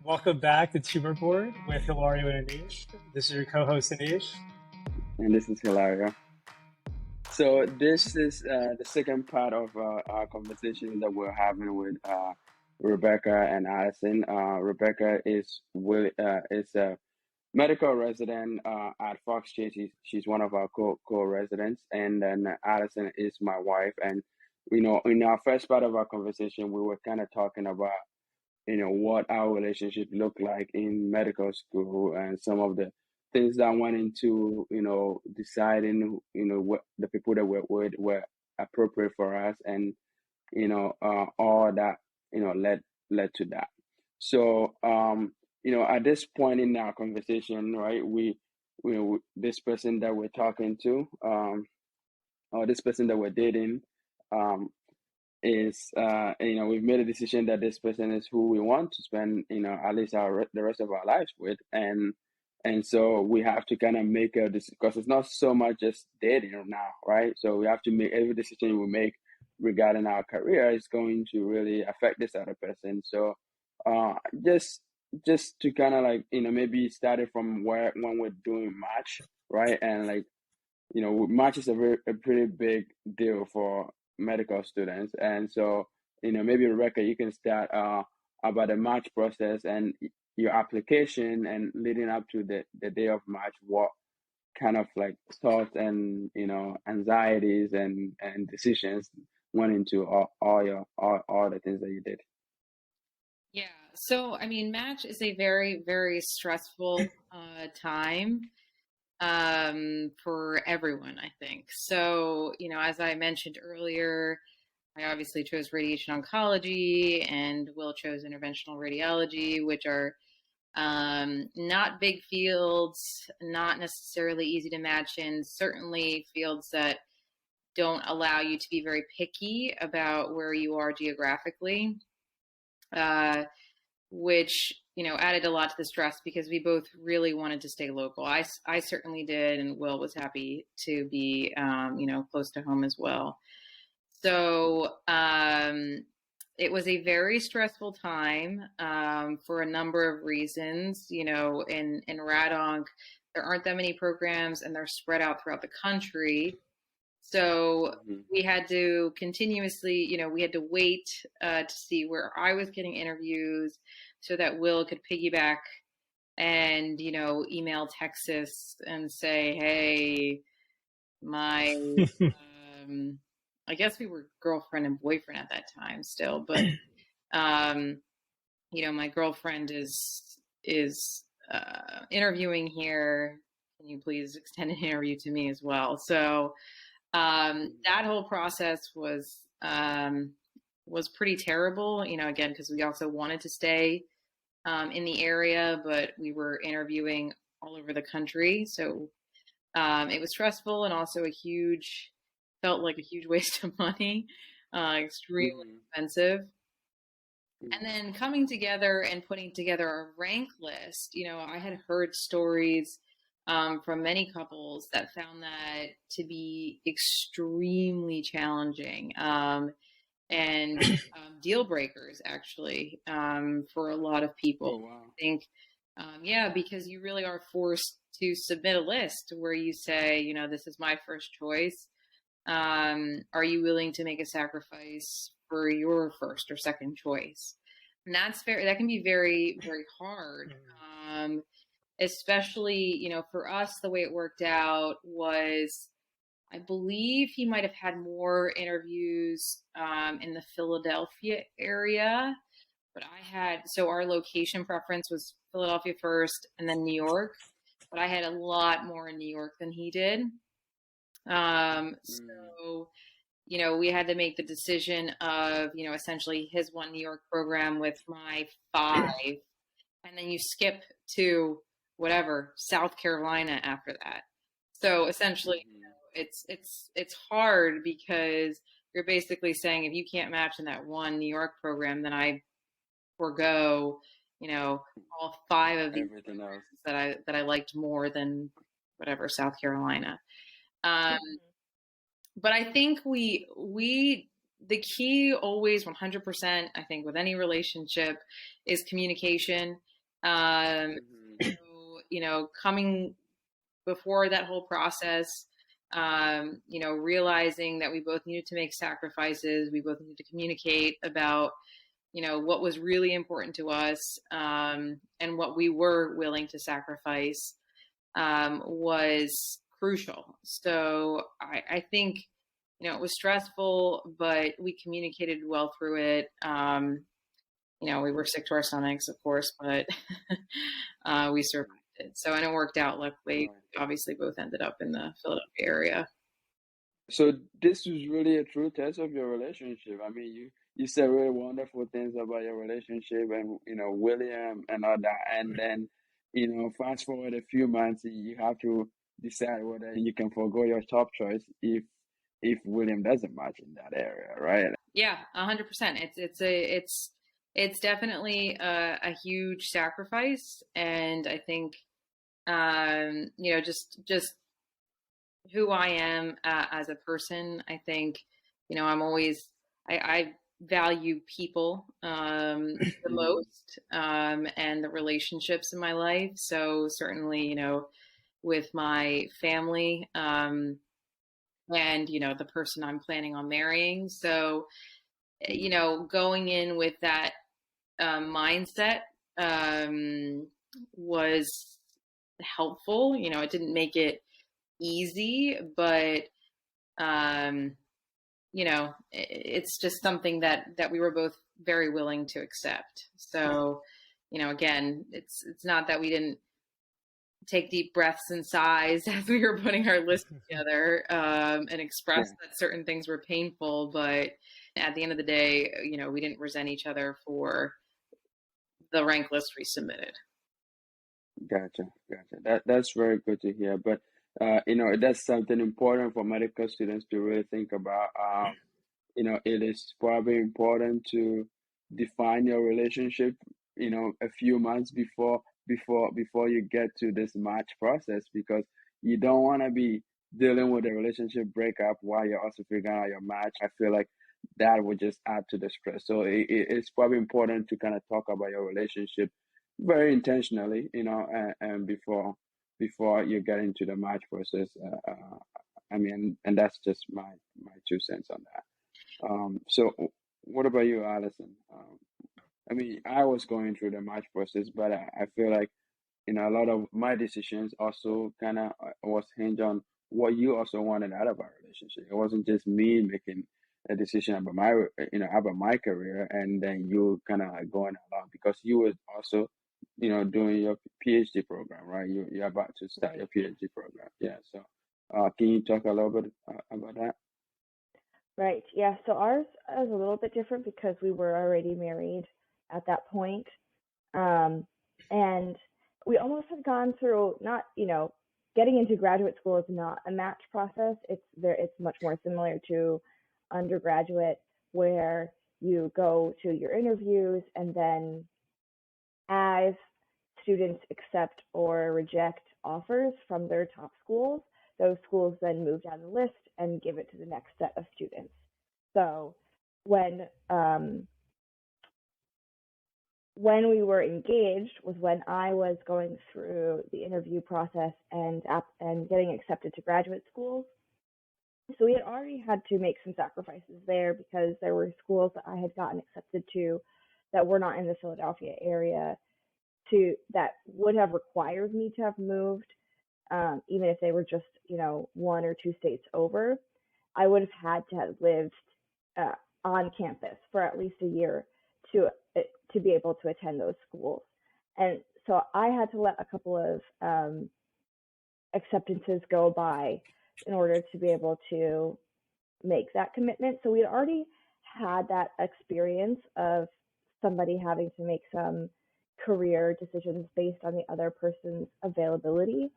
Welcome back to Tumor Board with Hilario and Anish. This is your co-host Anish. And this is Hilario. So this is the second part of our conversation that we're having with Rebecca and Allison. Rebecca is a medical resident at Fox Chase. She's one of our co-residents, and then Allison is my wife. And in our first part of our conversation, we were kind of talking about what our relationship looked like in medical school and some of the things that went into deciding what the people that were appropriate for us, and all that led to that. So at this point in our conversation, right, we this person that we're talking to, or this person that we're dating, um is we've made a decision that this person is who we want to spend at least the rest of our lives with. And so we have to kind of make a decision, because it's not so much just dating now, right? So we have to make every decision we make regarding our career is going to really affect this other person. So uh just just to kind of like maybe start it from where when we're doing match, right? And like match is a pretty big deal for medical students. And so, maybe Rebecca, you can start about the match process and your application, and leading up to the day of match, what kind of like thoughts and, anxieties and decisions went into all the things that you did. Yeah. So, I mean, match is a very, very stressful time for everyone, I think. So, as I mentioned earlier, I obviously chose radiation oncology, and Will chose interventional radiology, which are not big fields, not necessarily easy to match in, certainly fields that don't allow you to be very picky about where you are geographically. Uh, which added a lot to the stress because we both really wanted to stay local. I certainly did, and Will was happy to be close to home as well. So it was a very stressful time for a number of reasons. In RadOnc, there aren't that many programs, and they're spread out throughout the country. So Mhm. we had to continuously, we had to wait to see where I was getting interviews so that Will could piggyback and, email Texas and say, hey, my, I guess we were girlfriend and boyfriend at that time still, but, um, my girlfriend is interviewing here. Can you please extend an interview to me as well? So, that whole process was pretty terrible, again, because we also wanted to stay in the area, but we were interviewing all over the country. So it was stressful, and also felt like a huge waste of money, extremely Mhm. expensive. Mhm. And then coming together and putting together a rank list, I had heard stories from many couples that found that to be extremely challenging, and deal breakers, actually, for a lot of Oh, people. wow. I think, yeah, because you really are forced to submit a list where you say, this is my first choice. Are you willing to make a sacrifice for your first or second choice? And that can be very, very hard. Um, Especially, for us, the way it worked out was, I believe he might have had more interviews in the Philadelphia area, but so our location preference was Philadelphia first and then New York, but I had a lot more in New York than he did. Mm. So, we had to make the decision of, essentially his one New York program with my five, and then you skip to whatever, South Carolina after that. So essentially, Mhm. it's hard because you're basically saying, if you can't match in that one New York program, then I forego, all five of these Everything else. programs that I liked more than whatever, South Carolina. Um, but I think the key always 100%, I think, with any relationship is communication. Mm-hmm. So, coming before that whole process, realizing that we both needed to make sacrifices, we both needed to communicate about, what was really important to us, and what we were willing to sacrifice, was crucial. So I think, it was stressful, but we communicated well through it. We were sick to our stomachs, of course, but we survived it. So, and it worked out. Luckily, Right. obviously, both ended up in the Philadelphia area. So this was really a true test of your relationship. I mean, you said really wonderful things about your relationship and William and all that, and then fast forward a few months, you have to decide whether you can forgo your top choice if William doesn't match in that area, right? Yeah, 100%. It's definitely a huge sacrifice, and I think, just who I am as a person. I think, I value people the Mhm. most, and the relationships in my life. So certainly, with my family, and, the person I'm planning on marrying. So, going in with that mindset was helpful. It didn't make it easy, but it's just something that we were both very willing to accept. So, again, it's not that we didn't take deep breaths and sighs as we were putting our list together, and express Yeah, that certain things were painful, but at the end of the day, we didn't resent each other for the rank list we submitted. gotcha. That's very good to hear. But that's something important for medical students to really think about. It is probably important to define your relationship, a few months before you get to this match process, because you don't want to be dealing with a relationship breakup while you're also figuring out your match. I feel like that would just add to the stress. So it's probably important to kind of talk about your relationship very intentionally, and before you get into the match process. I mean, and that's just my 2 cents on that. So what about you, Allison? I mean, I was going through the match process, but I feel like, a lot of my decisions also kind of was hinged on what you also wanted out of our relationship. It wasn't just me making a decision about about my career, and then you kind of like going along because you were also, doing your PhD program, right? You're about to start Right. your PhD program. Yeah. So, can you talk a little bit about that? Right. Yeah. So ours is a little bit different because we were already married at that point. Um, and we almost had gone through not, getting into graduate school is not a match process. It's much more similar to undergraduate where you go to your interviews and then as students accept or reject offers from their top schools, those schools then move down the list and give it to the next set of students. So when um, when we were engaged was when I was going through the interview process and getting accepted to graduate schools. So we had already had to make some sacrifices there because there were schools that I had gotten accepted to that were not in the Philadelphia area that would have required me to have moved, even if they were just 1 or 2 states over. I would have had to have lived uh, on campus for at least a year to to be able to attend those schools, and so I had to let a couple of acceptances go by in order to be able to make that commitment. So we had already had that experience of somebody having to make some career decisions based on the other person's availability.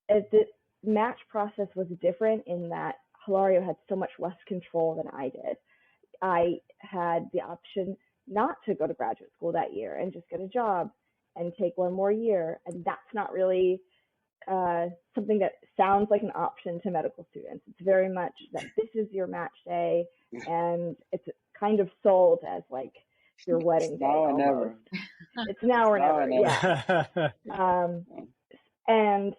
The match process was different in that Hilario had so much less control than I did. I had the option not to go to graduate school that year and just get a job and take one more year. And that's not really something that sounds like an option to medical students. It's very much that this is your match day, and it's kind of sold as like your It's wedding day now or almost. never. It's now or Now never. and Yeah. then. And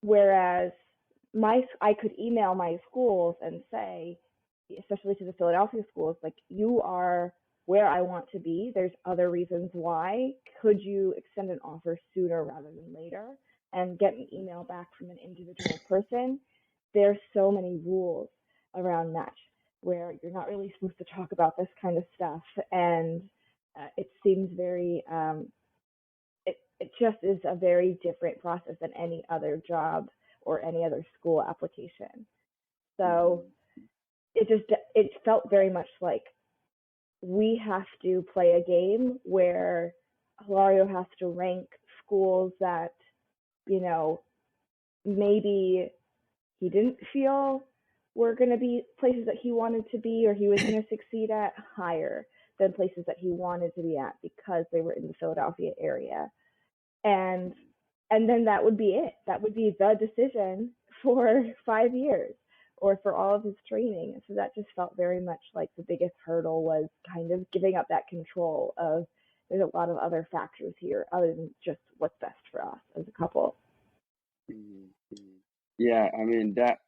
whereas I could email my schools and say, especially to the Philadelphia schools, like, you are where I want to be. There's other reasons why. Could you extend an offer sooner rather than later? And get an email back from an individual person. There's so many rules around Match where you're not really supposed to talk about this kind of stuff, and it seems very it just is a very different process than any other job or any other school application. So it felt very much like we have to play a game where Hilario has to rank schools that, maybe he didn't feel were going to be places that he wanted to be or he was going to succeed at higher than places that he wanted to be at because they were in the Philadelphia area. And then that would be it. That would be the decision for 5 years or for all of his training. So that just felt very much like the biggest hurdle was kind of giving up that control of, there's a lot of other factors here other than just what's best for us as a couple. Yeah, I mean that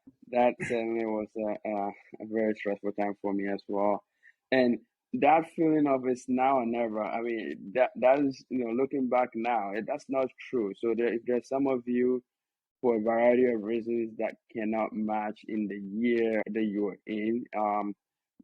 certainly was a very stressful time for me as well, and that feeling of it's now or never. I mean that is, looking back now, that's not true. So if there's some of you, for a variety of reasons, that cannot match in the year that you're in,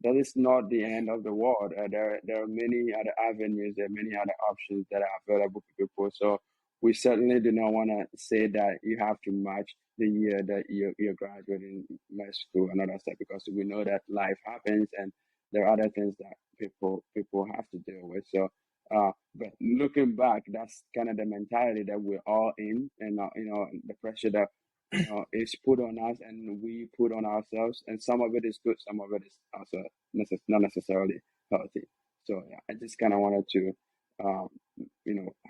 that is not the end of the world. There are many other avenues, there are many other options that are available for people. So we certainly do not want to say that you have to match the year that you're graduating med school and other stuff, because we know that life happens and there are other things that people have to deal with. So but looking back, that's kind of the mentality that we're all in, and the pressure that is put on us and we put on ourselves, and some of it is good, some of it is also not necessarily healthy. So yeah, I just kind of wanted to um,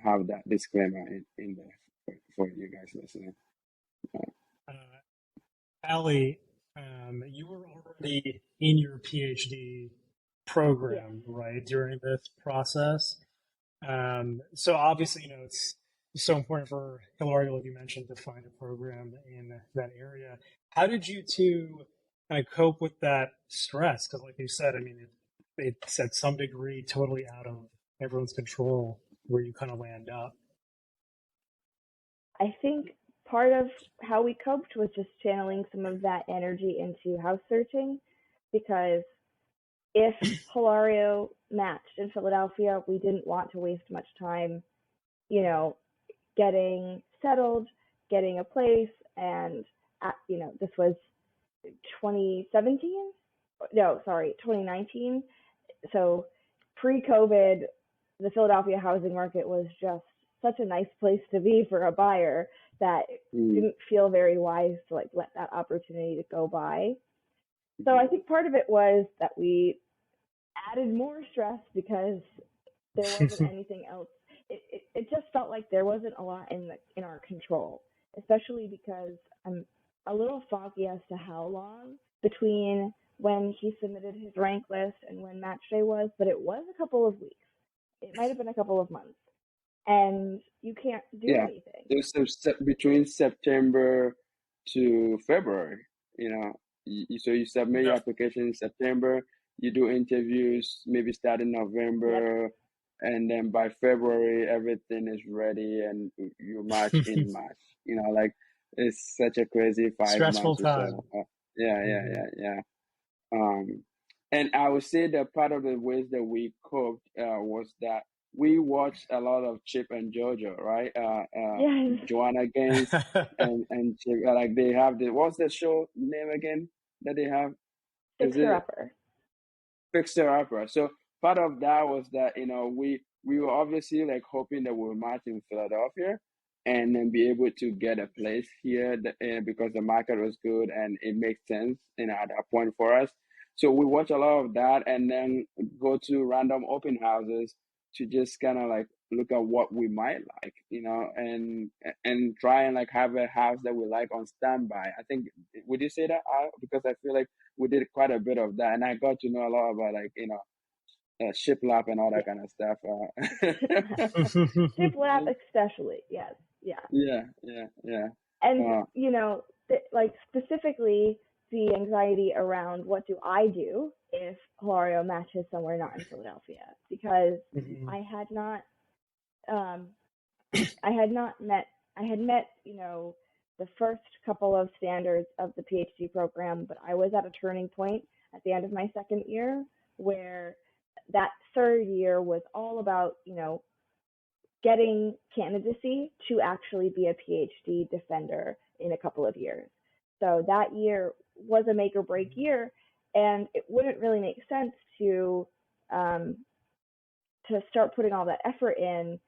have that disclaimer in there for you guys listening. Allie, you were already in your PhD program, right, during this process. So obviously, it's so important for Hilario, like you mentioned, to find a program in that area. How did you two kind of cope with that stress? Because, like you said, I mean, it's at some degree totally out of everyone's control where you kind of land up. I think part of how we coped was just channeling some of that energy into house searching, because if Hilario matched in Philadelphia, we didn't want to waste much time, getting settled, getting a place, and this was 2017. No, sorry, 2019. So pre-COVID, the Philadelphia housing market was just such a nice place to be for a buyer that it didn't feel very wise to let that opportunity to go by. So I think part of it was that we added more stress because there wasn't anything else. It just felt like there wasn't a lot in our control, especially because I'm a little foggy as to how long between when he submitted his rank list and when match day was, but it was a couple of weeks. It might have been a couple of months, and you can't do anything. It was between September to February. So you submit your application in September, you do interviews maybe starting November, and then by February everything is ready and you match in March. Like, it's such a crazy 5 Stressful months or time. so. Yeah. And I would say that part of the ways that we coped was that we watched a lot of Chip and Jojo, right? Joanna Gaines and Chip. Like, they have what's the show name again that they have? Fixer Upper. Fixer Upper. So part of that was that we were obviously like hoping that we'll match in Philadelphia and then be able to get a place here because the market was good and it makes sense at that point for us. So we watch a lot of that and then go to random open houses to just kind of like look at what we might like, and try and like have a house that we like on standby. I think, would you say that? Because I feel like we did quite a bit of that, and I got to know a lot about shiplap and all that Yeah. kind of stuff. Shiplap especially. Yes. Yeah. Yeah, yeah, yeah. And Uh, like specifically the anxiety around what do I do if Hilario matches somewhere not in Philadelphia, because Mhm. I had not um I had not met I had met, the first couple of standards of the PhD program, but I was at a turning point at the end of my second year where that third year was all about, getting candidacy to actually be a PhD defender in a couple of years. So that year was a make or break year, and it wouldn't really make sense um, to start putting all that effort in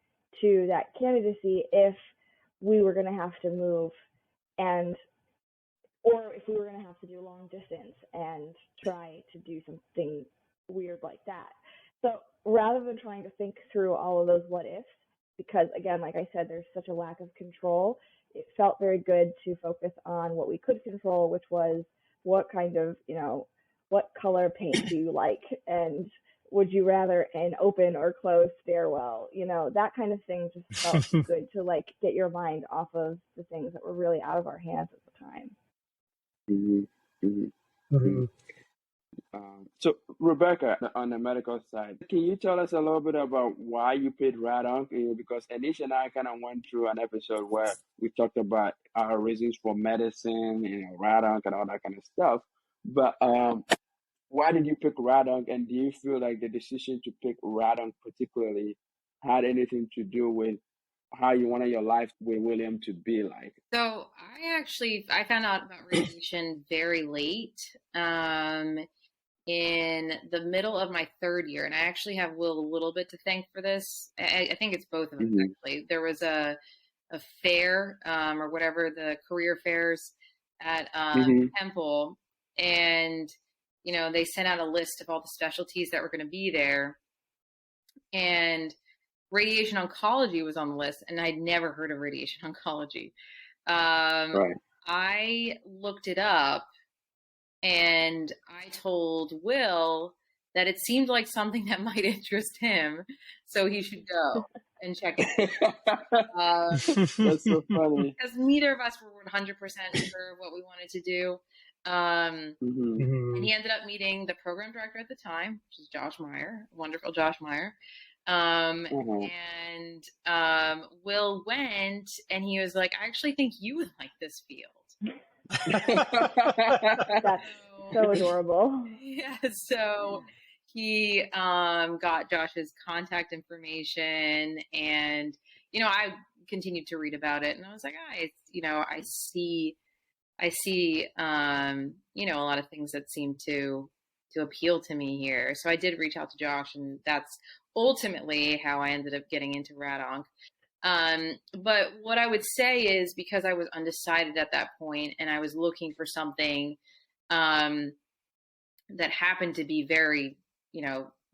to that candidacy if we were going to have to move, and or if we were going to have to do long distance and try to do something weird like that. So rather than trying to think through all of those what ifs, because again, like I said, there's such a lack of control, it felt very good to focus on what we could control, which was what kind of, what color paint do you like? And would you rather an open or closed stairwell? That kind of thing just felt good to like get your mind off of the things that were really out of our hands at the time. mhm, mhm, mhm. Mhm. So, Rebecca, on the medical side, can you tell us a little bit about why you picked radon? Because Anish and I kind of went through an episode where we talked about our reasons for medicine, radon and all that kind of stuff. But why did you pick radon? And do you feel like the decision to pick radon particularly had anything to do with how you wanted your life with William to be like? So I found out about radiation very late, in the middle of my third year, and I actually have Will a little bit to thank for this. I think it's both of us Mm-hmm. actually. There was a fair, or whatever, the career fairs at Mm-hmm. Temple, and they sent out a list of all the specialties that were going to be there, and radiation oncology was on the list, and I'd never heard of radiation oncology. Um, Right. I looked it up, and I told Will that it seemed like something that might interest him, so he should go and check it. That's so funny. Because neither of us were 100% sure what we wanted to do. Mm-hmm. And he ended up meeting the program director at the time, which is Josh Meyer, wonderful Josh Meyer. Uh-huh. And Will went, and he was like, I actually think you would like this field. That's so adorable. Yeah, so he got Josh's contact information, and I continued to read about it, and I was like, I see a lot of things that seem to appeal to me here. So I did reach out to Josh, and that's ultimately how I ended up getting into Radonk. But what I would say is, because I was undecided at that point and I was looking for something um, that happened to be very,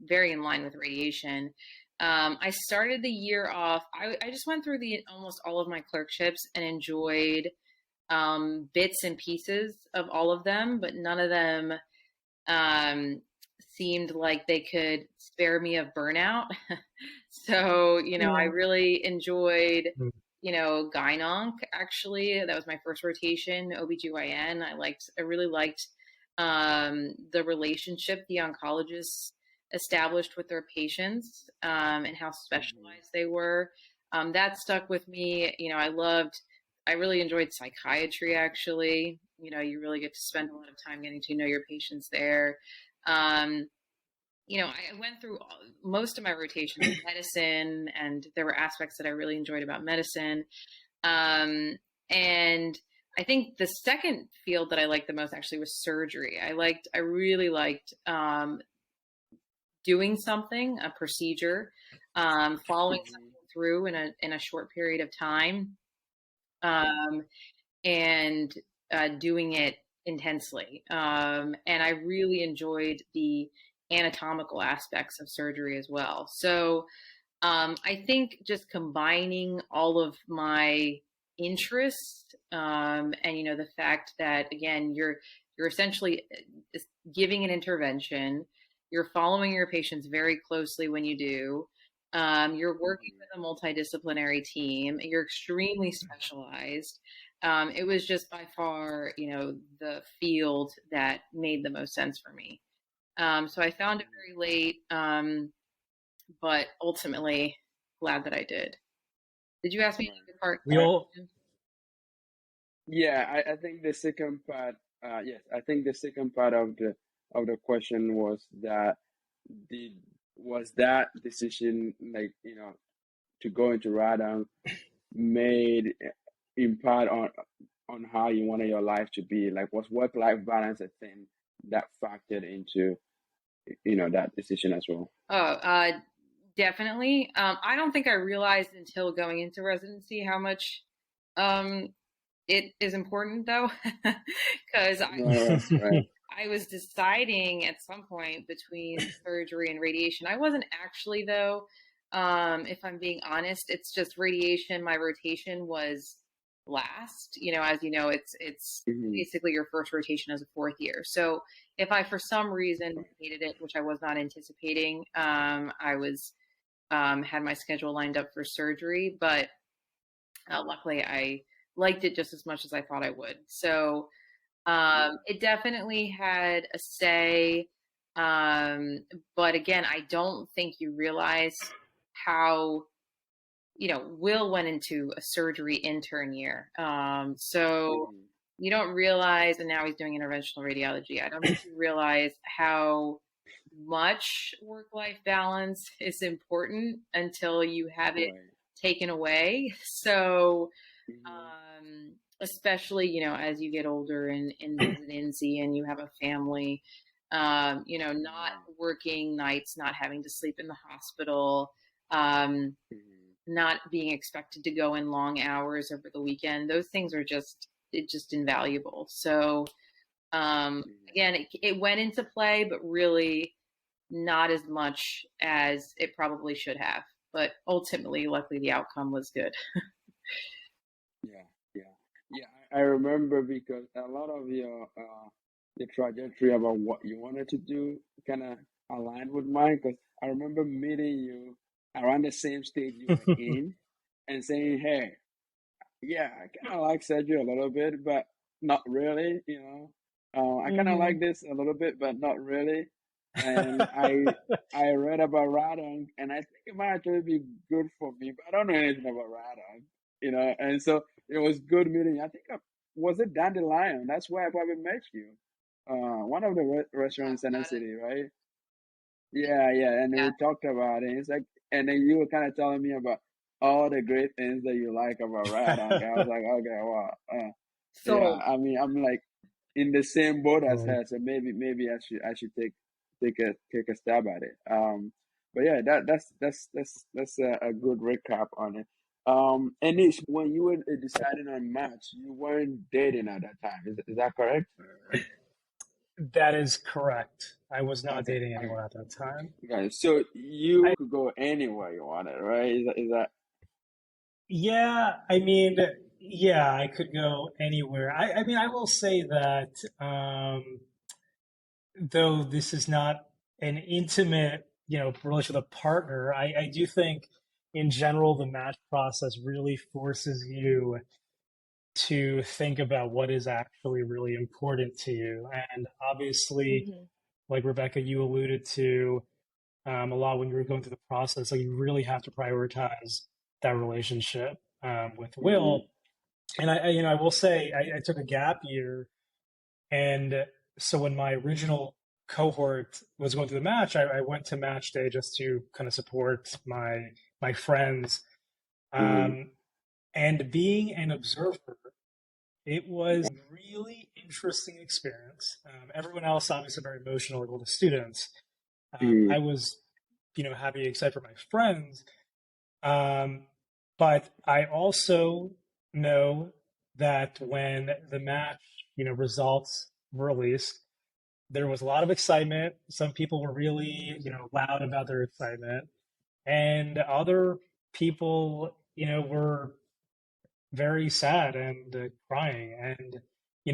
very in line with radiation. I started the year off. I just went through almost all of my clerkships and enjoyed bits and pieces of all of them, but none of them seemed like they could spare me of burnout. So, I really enjoyed, Gyn-Onc, actually. That was my first rotation, OBGYN. I really liked the relationship the oncologists established with their patients, and how specialized they were. That stuck with me. I really enjoyed psychiatry, actually. You really get to spend a lot of time getting to know your patients there. Um, I went through most of my rotation in medicine, and there were aspects that I really enjoyed about medicine. And I think the second field that I liked the most actually was surgery. I really liked doing something, a procedure, following something through in a short period of time, and doing it intensely. And I really enjoyed the anatomical aspects of surgery as well. So I think just combining all of my interests, and the fact that, again, you're essentially giving an intervention, You're following your patients very closely when you do. You're working with a multidisciplinary team. You're extremely specialized. It was just by far, the field that made the most sense for me. So I found it very late, but ultimately glad that I did. Did you ask me another part? We all, Yeah, I think the second part, yes, I think the second part of the question was that did was that decision, like, to go into Radon made in part on how you wanted your life to be? Like, was work-life balance a thing that factored into, that decision as well? Oh, definitely. I don't think I realized until going into residency how much um, it is important, though, because Right, right. I was deciding at some point between surgery and radiation. I wasn't actually, though. If I'm being honest, it's just radiation. My rotation was last. As you know, it's Hmm. basically your first rotation as a fourth year. So if I, for some reason, hated it, which I was not anticipating, I was had my schedule lined up for surgery, but luckily I liked it just as much as I thought I would. So Yeah, it definitely had a say. Um, but again, I don't think you realize how, Will went into a surgery intern year. So hmm, you don't realize, and now he's doing interventional radiology. I don't think you realize how much work-life balance is important until you have it right. taken away. So, Hmm. especially, as you get older in residency and you have a family, not Yeah. working nights, not having to sleep in the hospital, um, Hmm. not being expected to go in long hours over the weekend. Those things are just invaluable. So, again, it went into play, but really not as much as it probably should have. But ultimately, luckily, the outcome was good. Yeah, yeah, yeah. I remember because a lot of your the trajectory about what you wanted to do kind of aligned with mine. Because I remember meeting you around the same stage you were in, and saying, "Hey, yeah, I kind of like surgery a little bit, but not really. I kind of like Mhm. this a little bit, but not really." And I read about radon, and I think it might actually be good for me, but I don't know anything about radon. And so it was good meeting you. I think was it Dandelion? That's where I probably met you. One of the restaurants in the city, right? Yeah, yeah, and then Yeah. we talked about it. It's like, and then you were kind of telling me about all the great things that you like about Radon. I was like, okay, wow, yeah. Sold. I mean, I'm like in the same boat as um, her, so maybe I should take a stab at it. But yeah, that's a good recap on it. And Ish, when you were deciding on match, you weren't dating at that time. Is that correct? that is correct. I was not Okay, dating okay. anyone at that time. Okay, so you I, could go anywhere you wanted, right? Is that yeah, I mean, yeah, I could go anywhere. I mean, I will say that, though this is not an intimate, relation with a partner, I do think in general the match process really forces you to think about what is actually really important to you. And obviously, Mhm. like Rebecca, you alluded to a lot when you were going through the process, like you really have to prioritize that relationship with mm-hmm, Will. And I will say, I took a gap year, and so when my original cohort was going through the match, I went to match day just to kind of support my friends. mm-hmm, Um, and being an observer, it was a really interesting experience. Everyone else obviously very emotional, like all the students. mm-hmm, I was, happy, excited for my friends. Um, but I also know that when the match, results were released, there was a lot of excitement. Some people were really, loud about their excitement, and other people, were very sad and crying. And,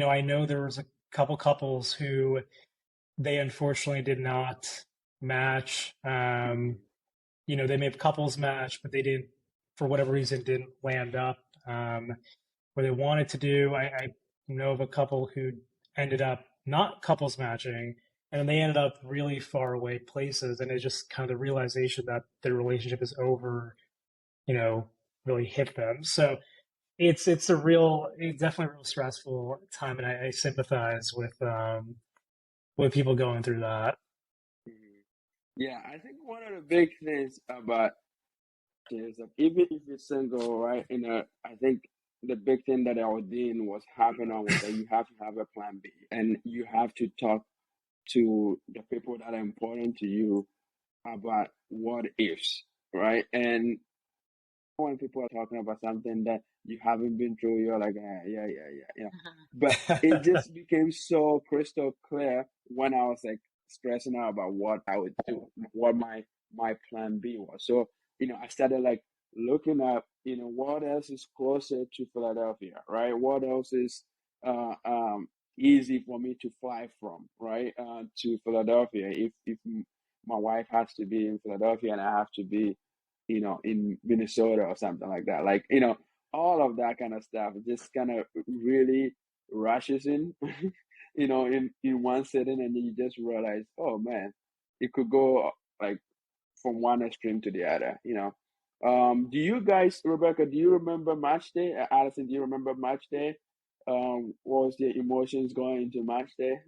I know there was a couple couples who they unfortunately did not match. Mhm. They made couples match, but they didn't, for whatever reason, didn't land up where they wanted to do. I know of a couple who ended up not couples matching, and then they ended up really far away places, and it just kind of the realization that their relationship is over, really hit them. So it's definitely a real stressful time, and I sympathize with people going through that. Mhm. Yeah, I think one of the big things about this, even if you're single, right? I think the big thing that our dean was having on was that you have to have a plan B, and you have to talk to the people that are important to you about what ifs, right? And when people are talking about something that you haven't been through, you're like, yeah. But it just became so crystal clear when I was like stressing out about what I would do, what my plan B was. So, I started like looking up, what else is closer to Philadelphia, right? What else is uh um easy for me to fly from, right? To Philadelphia. If my wife has to be in Philadelphia and I have to be in Minnesota or something like that. Like, all of that kind of stuff just kind of really rushes in, in one sitting, and then you just realize, oh man, it could go like from one extreme to the other. Do you guys, Rebecca, do you remember match day? Allison, do you remember match day? What was the emotions going into match day?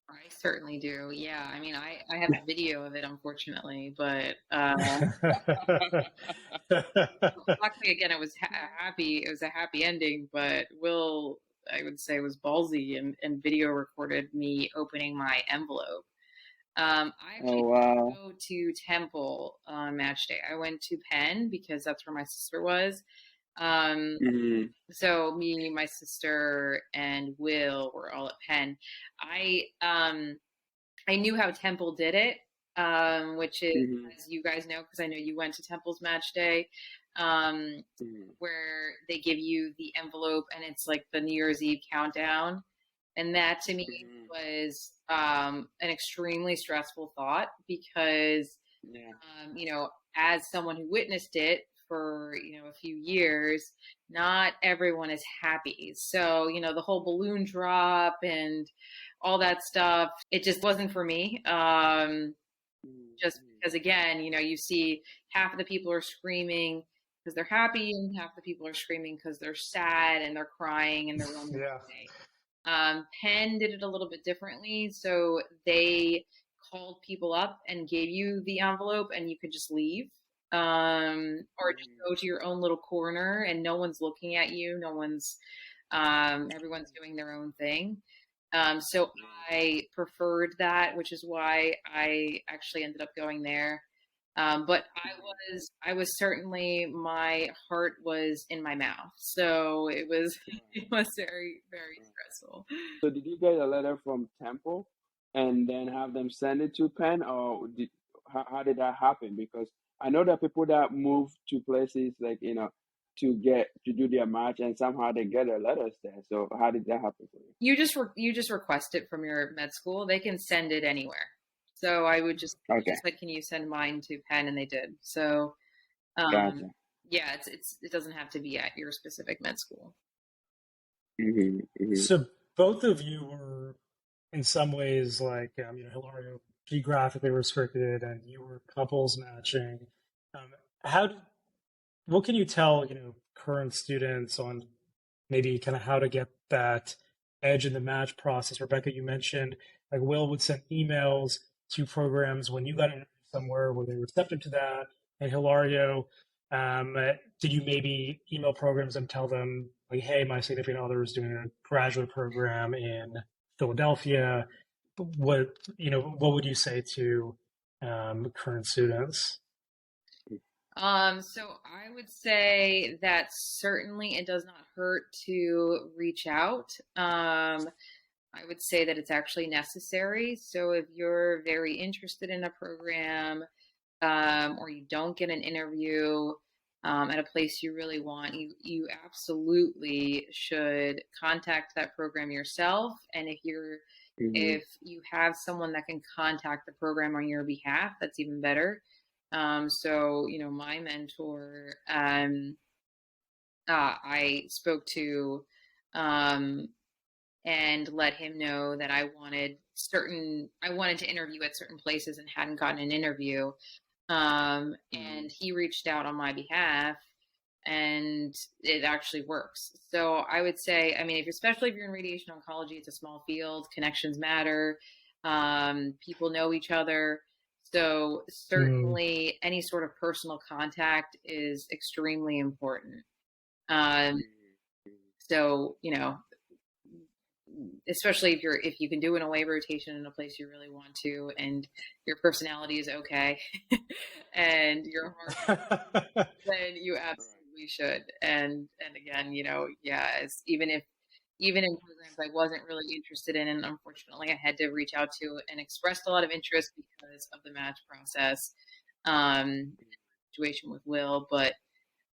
I certainly do. Yeah. I mean, I have a video of it, unfortunately, but luckily, again, it was happy. It was a happy ending, but Will, I would say, was ballsy and video recorded me opening my envelope. I Oh actually wow. didn't go to Temple on match day. I went to Penn because that's where my sister was. Um, Hmm. so me, my sister, and Will were all at Penn. I um, I knew how Temple did it, which is, Hmm. as you guys know, because I know you went to Temple's match day, um, Hmm. where they give you the envelope and it's like the New Year's Eve countdown. And that to me Hmm. was an extremely stressful thought because, Yeah. as someone who witnessed it for, a few years, not everyone is happy. So, the whole balloon drop and all that stuff, it just wasn't for me. Just Mhm. because, again, you see half of the people are screaming because they're happy and half the people are screaming because they're sad and they're crying and they're running Yeah. away. Penn did it a little bit differently. So they called people up and gave you the envelope and you could just leave. Or just Mhm. go to your own little corner and no one's looking at you. Everyone's doing their own thing. So Yeah. I preferred that, which is why I actually ended up going there. But Mhm. I was certainly, my heart was in my mouth. So it was, Sure. it was very, very Sure. stressful. So did you get a letter from Temple and then have them send it to Penn, or how did that happen? Because I know that people that move to places like, to do their match, and somehow they get their letters there. So how did that happen for you? You just request it from your med school. They can send it anywhere. So I Okay, just said, can you send mine to Penn? And they did. So, gotcha. yeah, it doesn't have to be at your specific med school. Hmm. Hmm. So both of you were in some ways like Hilario geographically restricted, and you were couples matching. Um, how did what can you tell current students on maybe kind of how to get that edge in the match process? Rebecca, you mentioned like Will would send emails to programs when you got interviewed somewhere. Were they receptive to that? And Hilario, did you maybe email programs and tell them like, "Hey, my significant other is doing a graduate program in Philadelphia"? What would you say to current students? So I would say that certainly it does not hurt to reach out. I would say that it's actually necessary. So if you're very interested in a program, or you don't get an interview at a place you really want, you absolutely should contact that program yourself. And if you're Mm-hmm. If you have someone that can contact the program on your behalf, that's even better. So, my mentor, I spoke to, um, and let him know that I wanted to interview at certain places and hadn't gotten an interview. Mm-hmm. And he reached out on my behalf, and it actually works. So I would say, I mean, especially if you're in radiation oncology, it's a small field, connections matter, people know each other. So Mm. certainly any sort of personal contact is extremely important. Um, so, especially if you can do an away rotation in a place you really want to, and your personality is okay, and your heart, then you absolutely should. And again, yeah, even in programs I wasn't really interested in, and unfortunately I had to reach out to and expressed a lot of interest because of the match process, situation with Will. But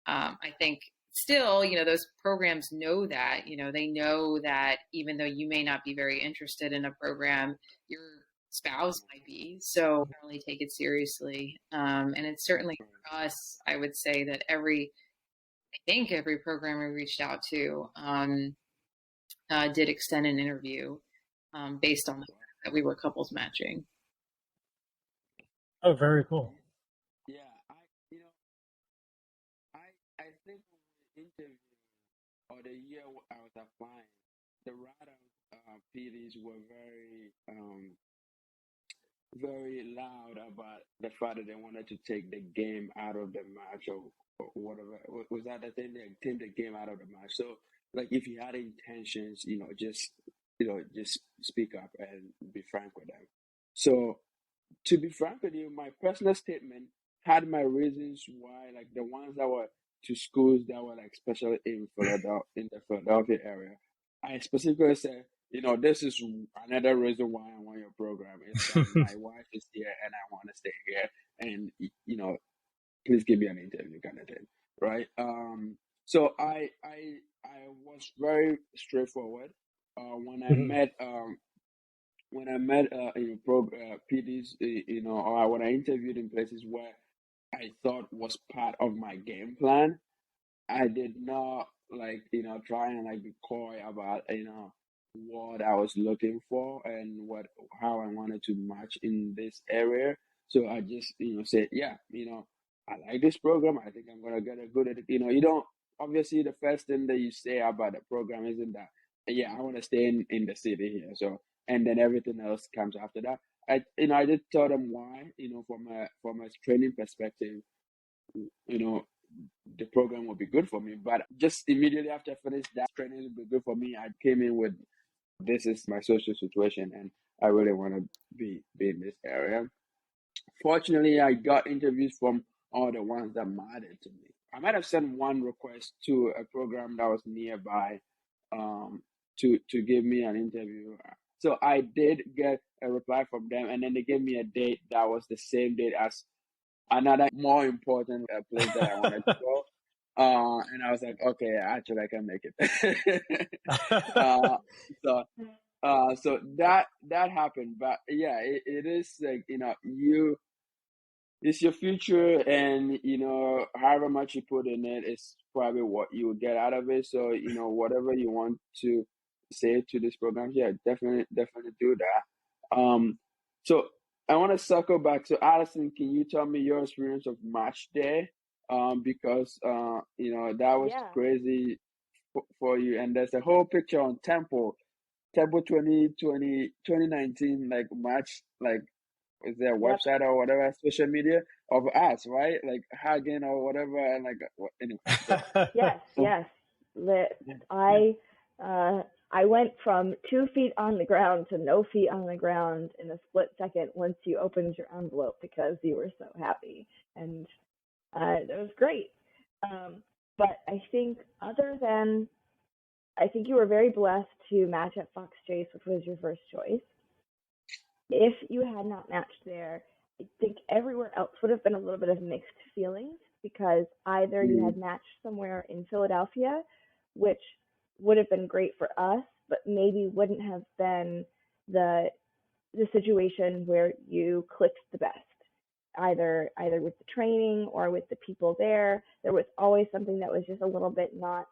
I think still, those programs know that, they know that even though you may not be very interested in a program, your spouse might be. So really take it seriously. And it's certainly for us, I would say that I think every program we reached out to did extend an interview based on the fact that we were couples matching. Oh, very cool. Yeah, I think when we interview or the year I was applying, the write-up PDs were very loud about the fact that they wanted to take the game out of the match or whatever. Was that the thing? They take the game out of the match. So, like, if you had intentions, just speak up and be frank with them. So, to be frank with you, my personal statement had my reasons why, like the ones that were to schools that were like especially in Philadelphia, in the Philadelphia area. I specifically said, this is another reason why I want your program is that my wife is here and I want to stay here, and please give me an interview, kind of thing, right? So I was very straightforward. When I Mhm. met PDs, or when I interviewed in places where I thought was part of my game plan, I did not like, try and like be coy about, what I was looking for and how I wanted to match in this area. So I just, said, yeah, I like this program. I think I'm gonna get a good, you don't obviously the first thing that you say about the program isn't that, yeah, I want to stay in the city here. So and then everything else comes after that. I did tell them why, from a training perspective, you know, the program would be good for me. But just immediately after I finished that training would be good for me, I came in with this is my social situation and I really want to be in this area. Fortunately, I got interviews from all the ones that mattered to me. I might have sent one request to a program that was nearby, um, to give me an interview. So I did get a reply from them, and then they gave me a date that was the same date as another more important place that I wanted to go. And I was like, okay, actually, I can make it. uh, so, so that happened, but yeah, it is like it's your future, and however much you put in it is probably what you will get out of it. So whatever you want to say to this program, yeah, definitely do that. So I want to circle back to Allison. Can you tell me your experience of match day? Because that was Yeah. crazy for you, and there's a whole picture on Temple 2019, like match, like is there a Yep. website or whatever social media of us, right? Like hugging or whatever, and like anyway. So Yes, yes. yeah, yeah. I I went from 2 feet on the ground to no feet on the ground in a split second once you opened your envelope because you were so happy, and it was great. Um, but I think you were very blessed to match at Fox Chase, which was your first choice. If you had not matched there, I think everywhere else would have been a little bit of mixed feelings because either you Mm, had matched somewhere in Philadelphia, which would have been great for us, but maybe wouldn't have been the situation where you clicked the best, either with the training or with the people there. There was always something that was just a little bit not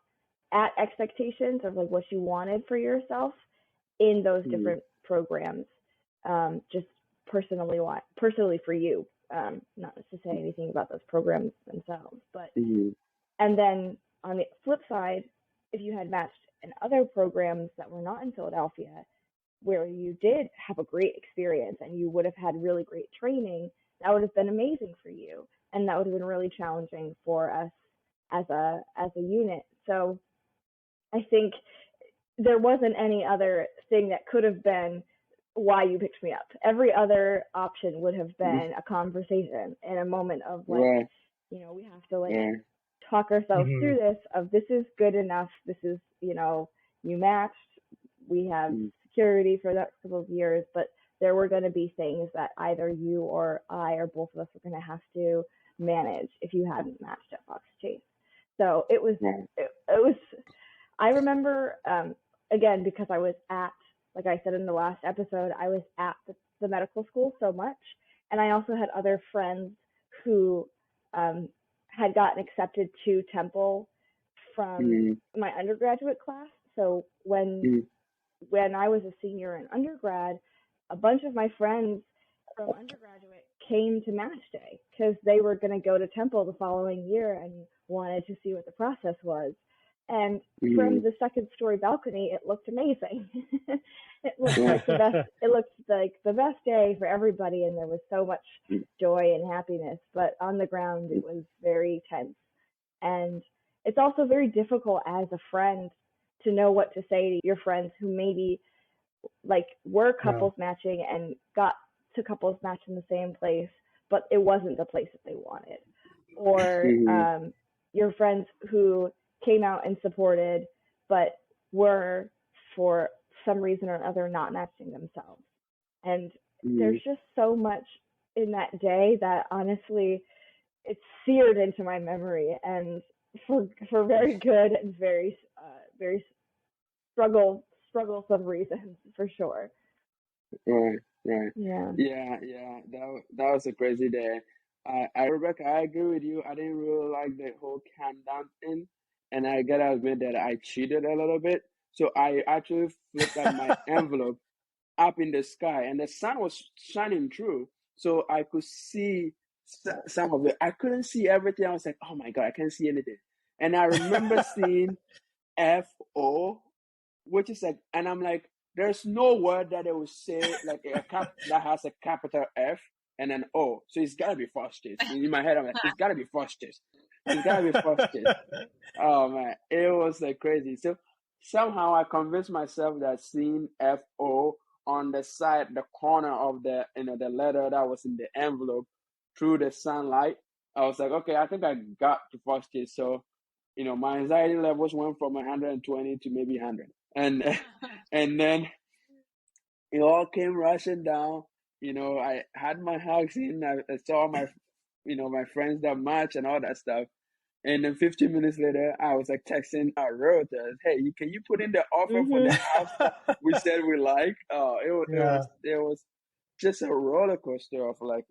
at expectations of like what you wanted for yourself in those different programs. Just personally for you, not to say anything about those programs themselves, but and then on the flip side, if you had matched in other programs that were not in Philadelphia, where you did have a great experience and you would have had really great training, that would have been amazing for you, and that would have been really challenging for us as a unit. So I think there wasn't any other thing that could have been why you picked me up. Every other option would have been a conversation and a moment of like, we have to like talk ourselves through this, of this is good enough. This is, you matched, we have security for the next couple of years, but there were going to be things that either you or I or both of us were going to have to manage if you hadn't matched at Fox Chase. So it was, I remember, again, because I was at, like I said in the last episode, I was at the medical school so much. And I also had other friends who had gotten accepted to Temple from my undergraduate class. So when I was a senior in undergrad, a bunch of my friends from undergraduate came to match day because they were going to go to Temple the following year and wanted to see what the process was. And from the second story balcony, it looked amazing. It looked like the best. It looked like the best day for everybody, and there was so much joy and happiness. But on the ground, it was very tense, and it's also very difficult as a friend to know what to say to your friends who maybe like were couples matching and got to couples match in the same place, but it wasn't the place that they wanted, or your friends who came out and supported, but were for some reason or other not matching themselves. And there's just so much in that day that honestly, it's seared into my memory, and for very good and very strugglesome reasons, for sure. Right. Yeah. That was a crazy day. Rebecca, I agree with you. I didn't really like the whole countdown thing, and I gotta admit that I cheated a little bit. So I actually flipped up my envelope up in the sky, and the sun was shining through, so I could see some of it. I couldn't see everything. I was like, "Oh my God, I can't see anything." And I remember seeing FO, which is like, and I'm like, there's no word that they would say like a cap that has a capital F and an O. So it's gotta be Fox Chase. In my head, I'm like, it's gotta be Fox Chase. It's gotta be Fox Chase. Oh man, it was like crazy. So somehow I convinced myself that seeing FO on the side, the corner of the the letter that was in the envelope through the sunlight, I was like, okay, I think I got to Fox Chase. So my anxiety levels went from 120 to maybe 100. And then it all came rushing down. I had my hugs in. I saw my my friends that match and all that stuff. And then 15 minutes later, I was like texting our realtors, "Hey, can you put in the offer for the house that we said we like?" It was just a roller coaster of like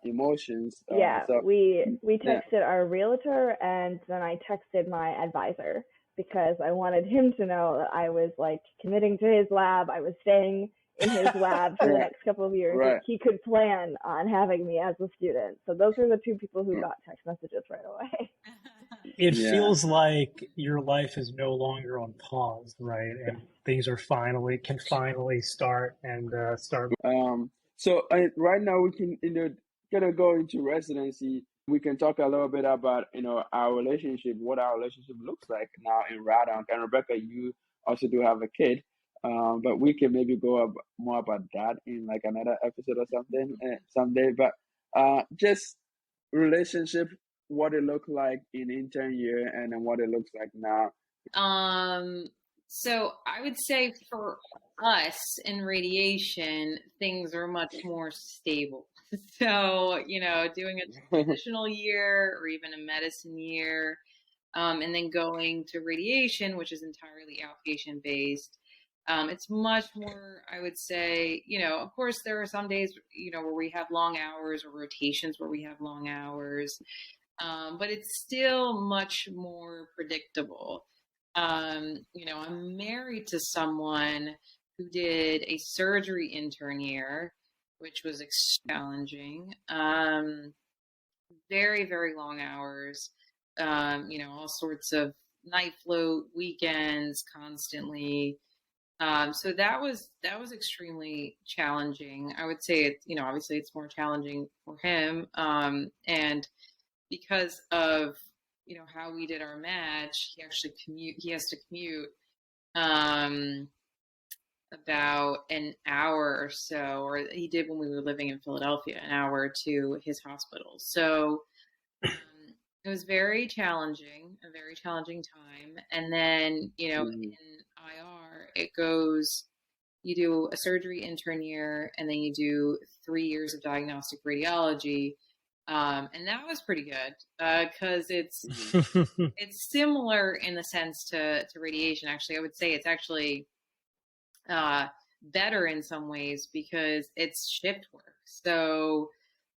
emotions. We texted our realtor, and then I texted my advisor, because I wanted him to know that I was like committing to his lab. I was staying in his lab for the next couple of years. Right. He could plan on having me as a student. So those are the two people who got text messages right away. It feels like your life is no longer on pause, right? And things are can finally start and start. So right now we can gonna go into residency. We can talk a little bit about our relationship, what our relationship looks like now in Radon. And Rebecca, you also do have a kid, but we can maybe go more about that in like another episode or something someday. But just relationship, what it looked like in intern year, and then what it looks like now. So I would say for us in radiation, things are much more stable. So, doing a traditional year or even a medicine year, and then going to radiation, which is entirely outpatient based, It's much more, I would say, of course, there are some days, where we have long hours, or rotations where we have long hours, but it's still much more predictable. I'm married to someone who did a surgery intern year, which was challenging. Very, very long hours, all sorts of night float, weekends, constantly. So that was extremely challenging. I would say obviously it's more challenging for him. And because of, how we did our match, he has to commute, um, about an hour or so, or he did when we were living in Philadelphia, an hour to his hospital. So, it was very challenging, a very challenging time. And then, Mm-hmm. in IR, it goes, you do a surgery intern year, and then you do 3 years of diagnostic radiology. And that was pretty good, because Mm-hmm. it's similar in the sense to radiation. Actually, I would say it's actually uh, better in some ways because it's shift work. So,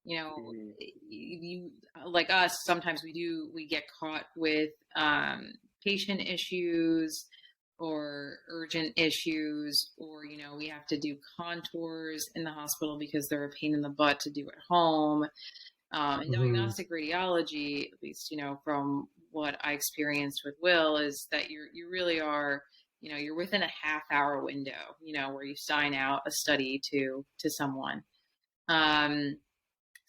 you know, Mm-hmm. you like us, sometimes we get caught with patient issues or urgent issues, or, we have to do contours in the hospital because they're a pain in the butt to do at home. And Hmm. diagnostic radiology, at least, from what I experienced with Will, is that you really are, you're within a half-hour window, where you sign out a study to someone. So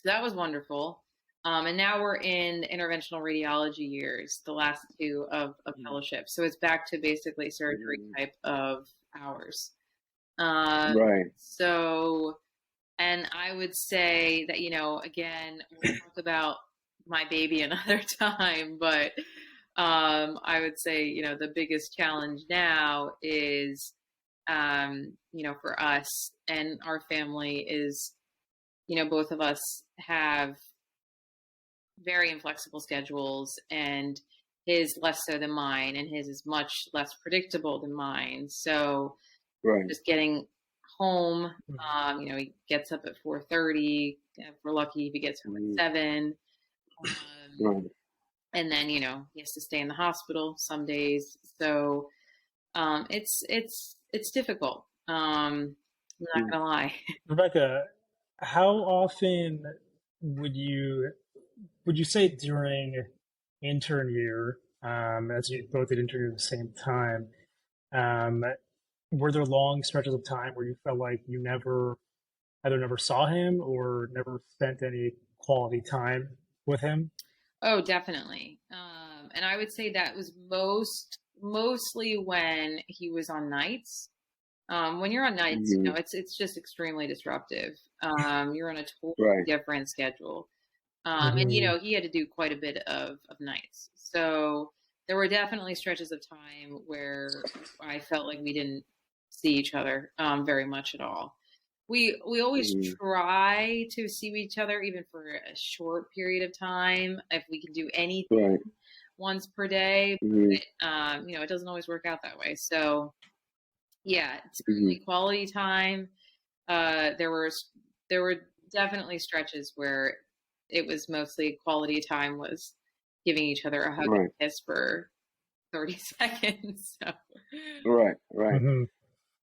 that was wonderful. And now we're in interventional radiology years, the last two of fellowship. So it's back to basically surgery Mm-hmm. type of hours. Um, Right. so and I would say that, again, we'll talk about my baby another time, but I would say, the biggest challenge now is, for us and our family is, both of us have very inflexible schedules, and his less so than mine, and his is much less predictable than mine. So, Right. just getting home. He gets up at 4:30. If we're lucky, if he gets home Mm-hmm. at 7. Um, Right. and then he has to stay in the hospital some days. So it's difficult. I'm not Mm-hmm. gonna lie. Rebecca, how often would you would you say during intern year, as you both did intern year at the same time, um, were there long stretches of time where you felt like you never saw him or never spent any quality time with him? Oh, definitely. And I would say that was mostly when he was on nights. When you're on nights, Mm-hmm. it's just extremely disruptive. You're on a totally Right. different schedule. And Hmm. he had to do quite a bit of nights. So there were definitely stretches of time where I felt like we didn't see each other very much at all. We always Mm-hmm. try to see each other even for a short period of time if we can do anything Right. once per day. Mm-hmm. But it doesn't always work out that way. So yeah, Mm-hmm. certainly quality time. There were definitely stretches where it was mostly quality time was giving each other a hug and Right. kiss for 30 seconds. So. Right. Right. Hmm.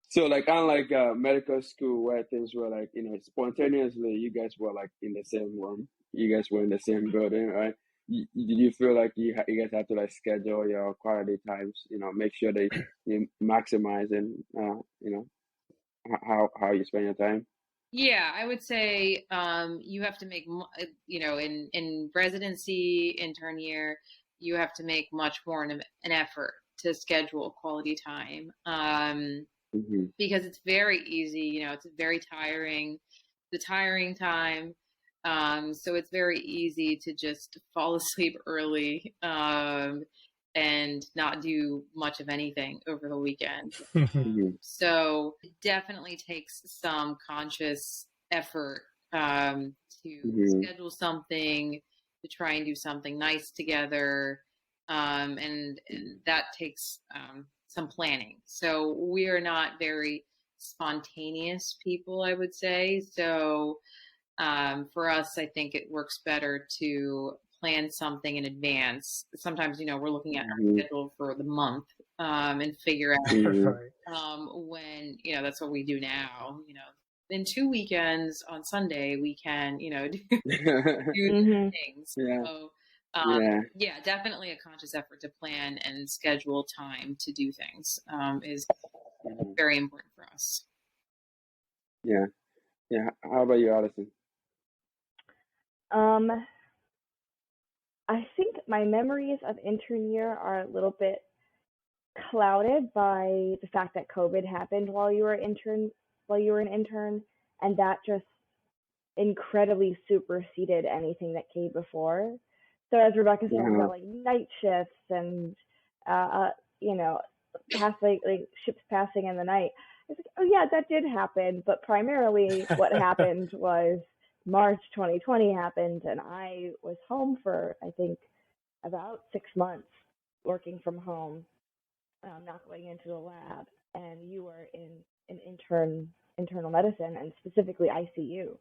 So, like, unlike medical school where things were like, spontaneously, you guys were like in the same room, you guys were in the same building, right? Did you feel like you guys have to like schedule your quality times, make sure that you maximize and, how you spend your time? Yeah, I would say you have to make, in residency intern year, you have to make much more an effort to schedule quality time, Mm-hmm. because it's very easy, it's very tiring, the tiring time. So it's very easy to just fall asleep early, and not do much of anything over the weekend. Mm-hmm. So it definitely takes some conscious effort, to Mm-hmm. schedule something, to try and do something nice together. And that takes some planning. So we are not very spontaneous people, I would say. So for us, I think it works better to plan something in advance. Sometimes, we're looking at our schedule for the month and figure out Right. when, that's what we do now. In 2 weekends on Sunday, we can, do Mm-hmm. things. Yeah. So, Yeah. yeah, definitely a conscious effort to plan and schedule time to do things is very important for us. Yeah. Yeah. How about you, Allison? Um, I think my memories of intern year are a little bit clouded by the fact that COVID happened while you were an intern, and that just incredibly superseded anything that came before. So as Rebecca's talking Yeah. about like night shifts and you know, like ships passing in the night. It's like, oh yeah, that did happen, but primarily what happened was March 2020 happened, and I was home for I think about 6 months working from home, not going into the lab, and you were in an internal medicine and specifically ICU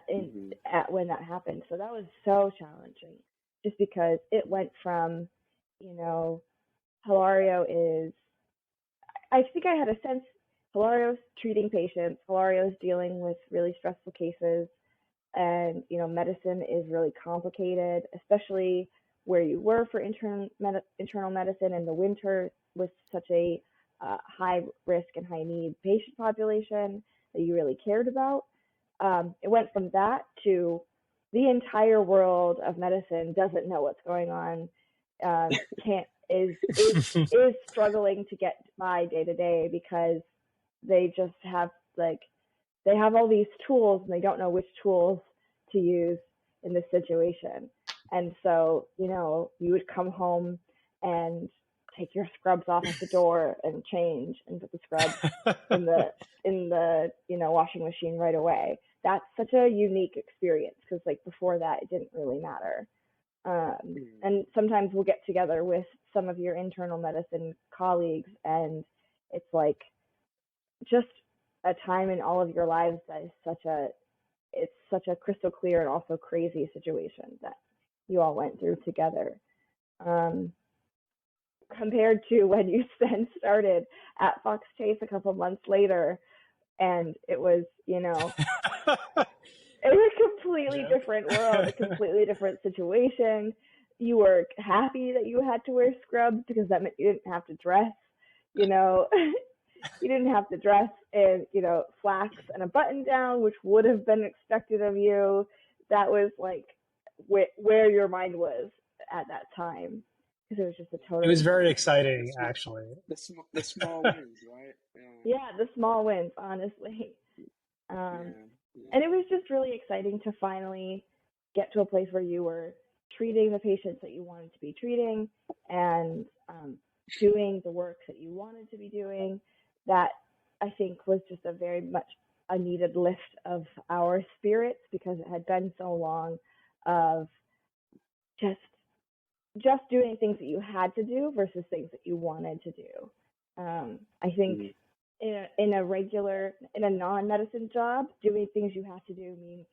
in at when that happened. So that was so challenging, just because it went from, you know, Hilario is. I think I had a sense Hilario's treating patients. Hilario's dealing with really stressful cases, and medicine is really complicated, especially where you were for internal medicine in the winter with such a high risk and high need patient population that you really cared about. It went from that to the entire world of medicine doesn't know what's going on, can't is struggling to get by day to day because they just have they have all these tools and they don't know which tools to use in this situation. And so, you would come home and take your scrubs off at the door and change and put the scrubs in the washing machine right away. That's such a unique experience because before that it didn't really matter. And sometimes we'll get together with some of your internal medicine colleagues and it's like just a time in all of your lives that is such a crystal clear and also crazy situation that you all went through together. Compared to when you then started at Fox Chase a couple months later, and it was, it was a completely different world, a completely different situation. You were happy that you had to wear scrubs because that meant you didn't have to dress, you didn't have to dress in, slacks and a button down, which would have been expected of you. That was where your mind was at that time. Because it was just a totally. It was very exciting, actually. The small wins, right? Yeah, the small wins, honestly. And it was just really exciting to finally get to a place where you were treating the patients that you wanted to be treating and doing the work that you wanted to be doing. That I think was just a very much a needed lift of our spirits because it had been so long of just doing things that you had to do versus things that you wanted to do. I think in a non-medicine job, doing things you have to do means,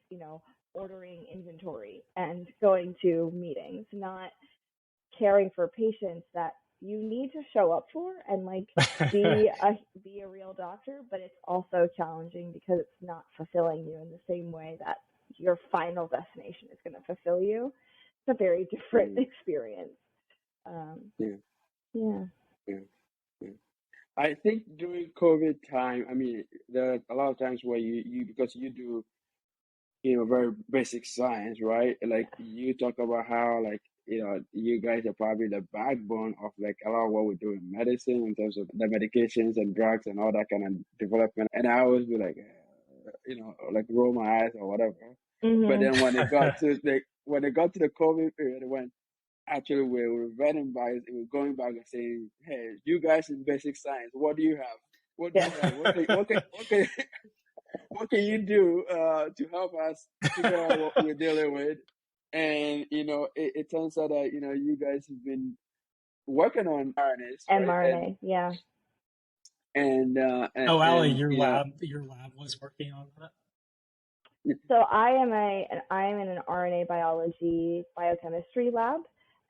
ordering inventory and going to meetings, not caring for patients that you need to show up for and be a real doctor, but it's also challenging because it's not fulfilling you in the same way that your final destination is going to fulfill you. It's a very different experience. Yeah. I think during COVID time, I mean, there are a lot of times where you because you do, very basic science, right? Like you talk about how you guys are probably the backbone of a lot of what we do in medicine in terms of the medications and drugs and all that kind of development. And I always be roll my eyes or whatever. But then when it got to the COVID period, when actually we're reverting back, we're going back and saying, hey, you guys in basic science, what do you have? What do you have? What can you do to help us figure out what we're dealing with? And it turns out that you guys have been working on RNAs, right? mRNA, yeah. Oh, Allie, And your lab was working on that. So I am in an RNA biology biochemistry lab,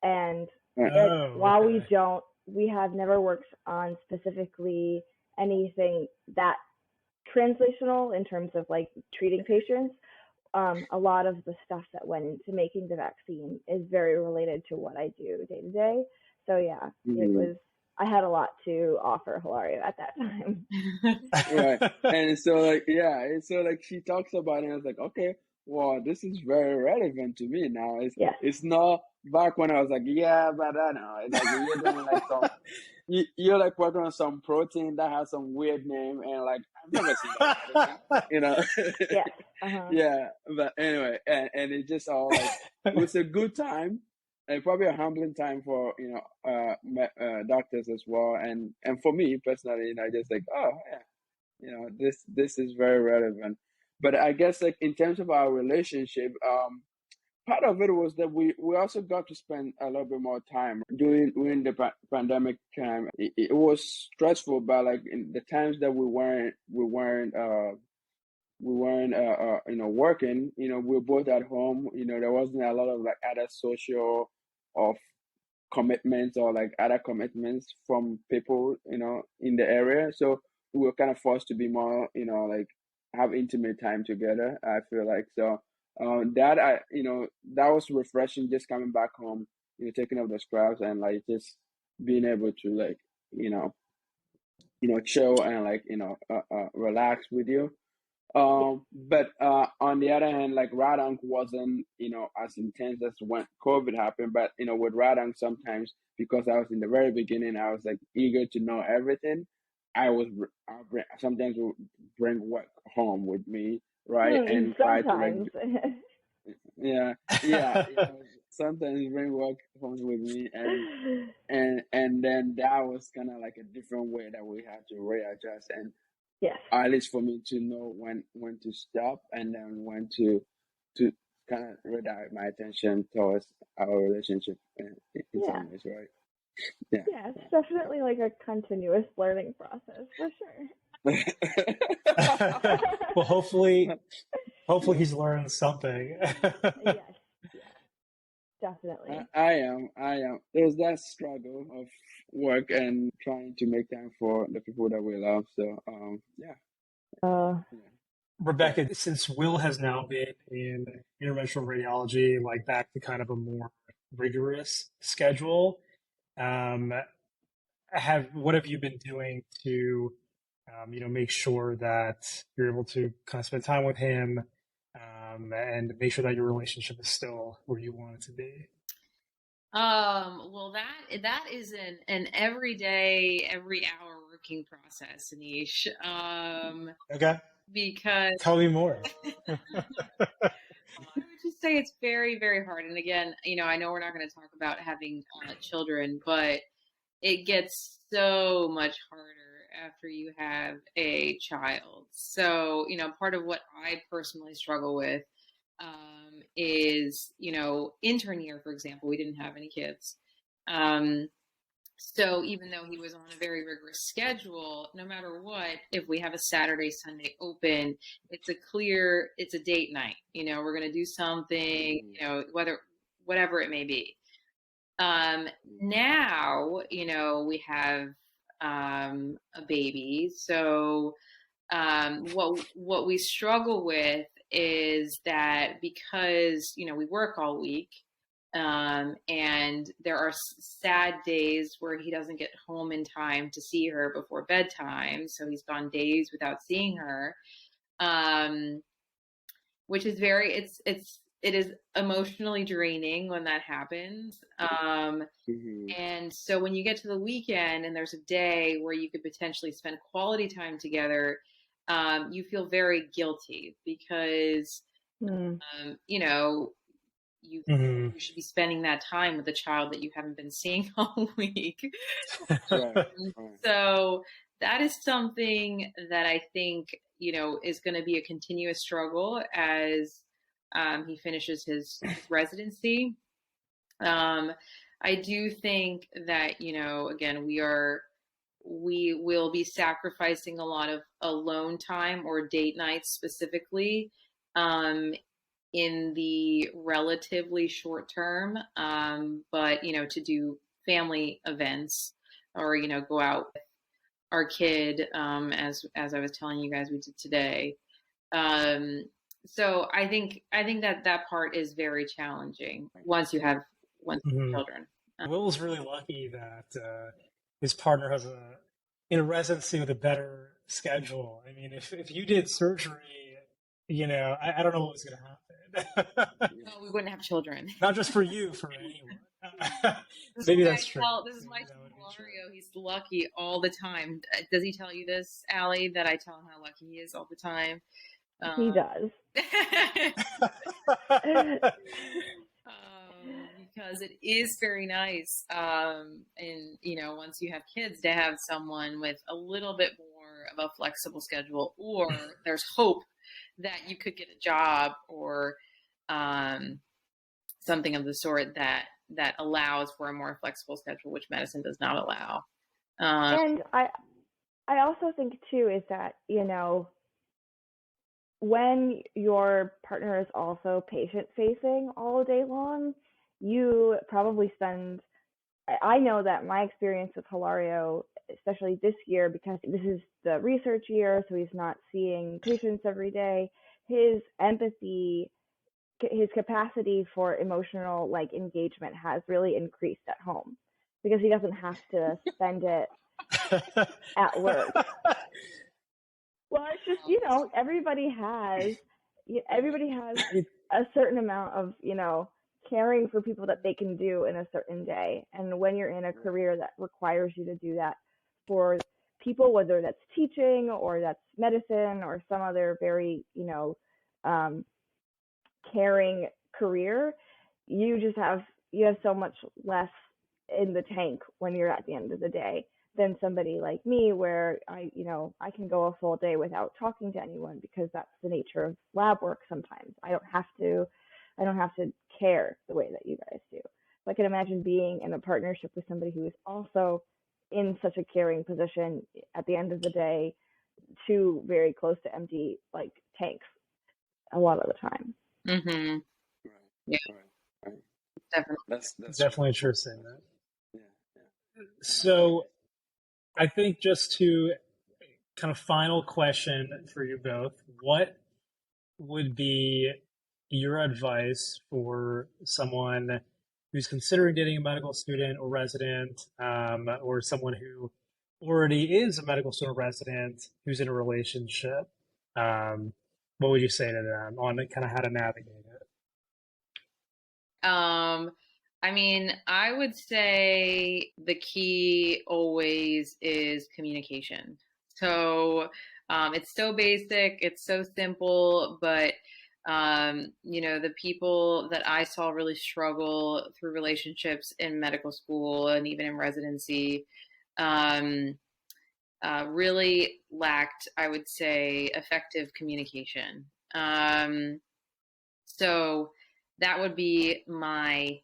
and Oh, while okay. we have never worked on specifically anything that translational in terms of like treating patients. A lot of the stuff that went into making the vaccine is very related to what I do day to day. So yeah, it mhm. was. I had a lot to offer Hilario at that time. Right. And so like yeah, and so like she talks about it and I was like, okay, well, this is very relevant to me now. Yes. It's not back when I was like, yeah, but I know. It's like you're doing like you're like working on some protein that has some weird name and like I've never seen that before, you know. Yes. Uh-huh. Yeah, but anyway, and it just all like it was a good time and probably a humbling time for doctors as well and for me personally, just like oh yeah, this is very relevant. But I guess like in terms of our relationship, part of it was that we also got to spend a little bit more time during the pandemic time. It was stressful, but like in the times that we weren't working, we were both at home. There wasn't a lot of like other social or commitments or like other commitments from people, in the area. So we were kind of forced to be more, like have intimate time together. I feel like so that was refreshing just coming back home, taking up the scraps and like just being able to like, chill and like, relax with you. Yeah. But on the other hand, like Radonk wasn't, as intense as when COVID happened. But with Radonk, sometimes because I was in the very beginning, I was like eager to know everything. Sometimes would bring work home with me, right, and try to like Sometimes. yeah, yeah, sometimes bring work home with me, and then that was kind of like a different way that we had to readjust and Yes. at least for me to know when to stop and then when to kind of redirect my attention towards our relationship in Yeah. some ways, right? Yeah. Yeah, it's definitely like a continuous learning process for sure. Well, hopefully he's learned something. Yes, yes, definitely. I am. There's that struggle of work and trying to make time for the people that we love. So, yeah, Uh, yeah. Rebecca, since Will has now been in interventional radiology, like back to kind of a more rigorous schedule, um, what have you been doing to, make sure that you're able to kind of spend time with him, and make sure that your relationship is still where you want it to be? Well, that is an everyday, every hour working process, Anish. Okay, Because tell me more. I would just say it's very, very hard. And again, I know we're not going to talk about having children, but it gets so much harder after you have a child. So, part of what I personally struggle with is, intern year, for example, we didn't have any kids. Um, so even though he was on a very rigorous schedule, no matter what, if we have a Saturday, Sunday open, it's a date night. We're going to do something, Mhm, whatever it may be. Now, we have a baby. So what we struggle with is that because, we work all week, and there are sad days where he doesn't get home in time to see her before bedtime. So he's gone days without seeing her, um, which is it is emotionally draining when that happens. mhm, And so when you get to the weekend and there's a day where you could potentially spend quality time together, you feel very guilty because, hmm. you know, you Hmm. you should be spending that time with a child that you haven't been seeing all week. right, Um, right. so that is something that I think, is going to be a continuous struggle as he finishes his residency. Um, I do think that, again, we will be sacrificing a lot of alone time or date nights specifically, in the relatively short term. But, to do family events or, go out with our kid, as I was telling you guys we did today. So I think that part is very challenging once you have Mhm. children. Will's really lucky that his partner has in a residency with a better schedule. I mean, if you did surgery, I don't know what was going to happen. Oh, we wouldn't have children. Not just for you, for anyone. This is Maybe why that's true. this is Maybe why that would be true. Hilario, he's lucky all the time. Does he tell you this, Allie, that I tell him how lucky he is all the time? He does. Because it is very nice. And, once you have kids, to have someone with a little bit more of a flexible schedule, or there's hope that you could get a job or something of the sort that allows for a more flexible schedule, which medicine does not allow. And I also think too is that, when your partner is also patient facing all day long, you probably spend, I know that my experience with Hilario, especially this year, because this is the research year, so he's not seeing patients every day, his empathy, his capacity for emotional engagement has really increased at home because he doesn't have to spend it at work. Well, it's just, everybody has a certain amount of, caring for people that they can do in a certain day. And when you're in a career that requires you to do that for people, whether that's teaching or that's medicine or some other very, caring career, you have so much less in the tank when you're at the end of the day than somebody like me, where I can go a full day without talking to anyone because that's the nature of lab work. Sometimes I don't have to care the way that you guys do. So I can imagine being in a partnership with somebody who is also in such a caring position at the end of the day, two very close to empty tanks a lot of the time. Mm-hmm. Yeah, Right. definitely. That's Definitely true saying that. Yeah. So I think just to kind of final question for you both, what would be your advice for someone who's considering getting a medical student or resident, or someone who already is a medical student or resident who's in a relationship? What would you say to them on kind of how to navigate it? I mean, I would say the key always is communication. So it's so basic, it's so simple, but the people that I saw really struggle through relationships in medical school and even in residency really lacked, I would say, effective communication. So that would be my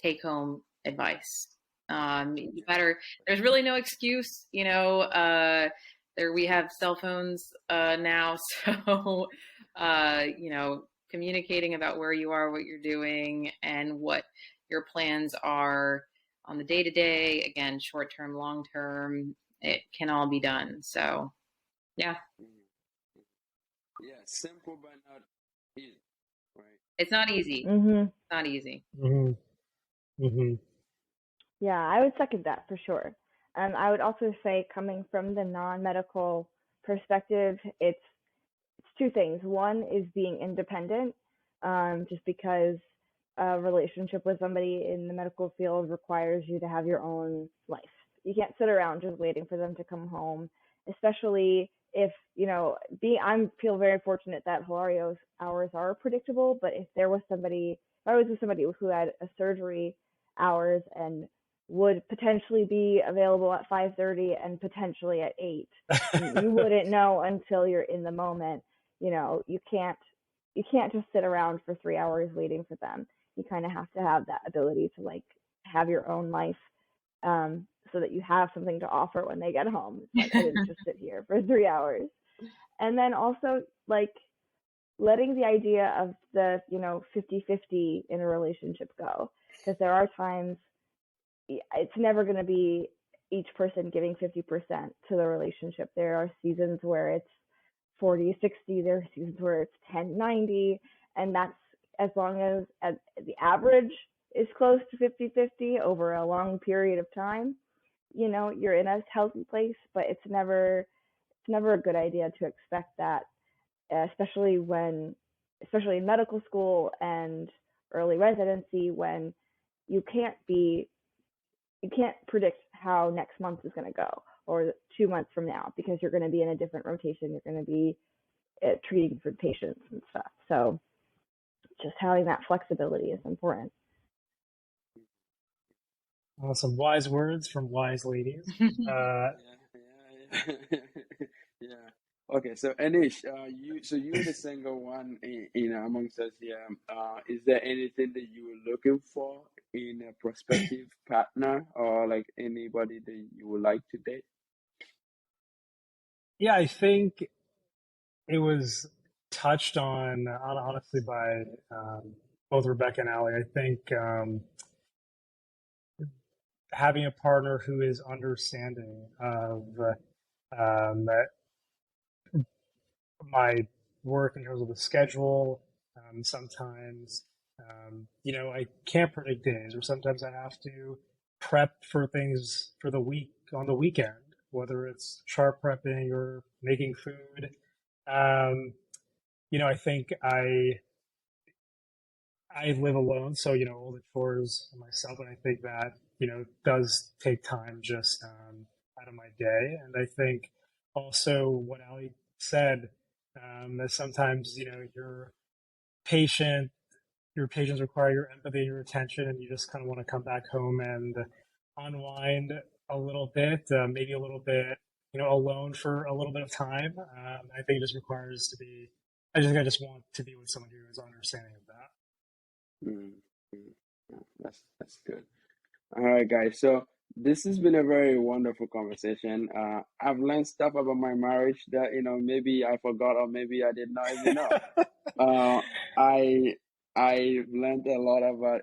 take home advice. You better, there's really no excuse, there we have cell phones now, so communicating about where you are, what you're doing, and what your plans are on the day to day, again, short term, long term, it can all be done. So yeah. Yeah, simple but not easy, right? It's not easy. Mm-hmm. It's not easy. Mm-hmm. Mm-hmm. Yeah, I would second that for sure. I would also say, coming from the non-medical perspective, it's two things. One is being independent, just because a relationship with somebody in the medical field requires you to have your own life. You can't sit around just waiting for them to come home, especially if, I feel very fortunate that Hilario's hours are predictable, but if I was with somebody who had a surgery hours and would potentially be available at 5:30 and potentially at 8, you wouldn't know until you're in the moment. You can't just sit around for 3 hours waiting for them. You kind of have to have that ability to like have your own life, so that you have something to offer when they get home. It's like I didn't just sit here for 3 hours. And then also like letting the idea of the 50-50 in a relationship go, because there are times it's never going to be each person giving 50% to the relationship. There are seasons where it's 40-60, there are seasons where it's 10-90, and that's as long as the average is close to 50-50 over a long period of time, you're in a healthy place. But it's never a good idea to expect that, especially in medical school and early residency, when you can't predict how next month is going to go, or 2 months from now, because you're going to be in a different rotation. You're going to be treating different patients and stuff. So just having that flexibility is important. Awesome. Wise words from wise ladies. Yeah. Yeah. Okay, so Anish, you're the single one amongst us here. Is there anything that you were looking for in a prospective partner, or like anybody that you would like to date? Yeah, I think it was touched on honestly by both Rebecca and Ali. I think having a partner who is understanding of my work in terms of the schedule. Sometimes, I can't predict days, or sometimes I have to prep for things for the week on the weekend, whether it's chart prepping or making food. I think I live alone, so all the chores myself, and I think that does take time just out of my day. And I think also what Ali said, that sometimes patient your patients require your empathy, your attention, and you just kind of want to come back home and unwind a little bit, maybe a little bit alone for a little bit of time. I think it just requires to be. I just want to be with someone who is understanding of that. Yeah, that's good. All right, guys. So this has been a very wonderful conversation. I've learned stuff about my marriage that maybe I forgot, or maybe I did not even know. I learned a lot about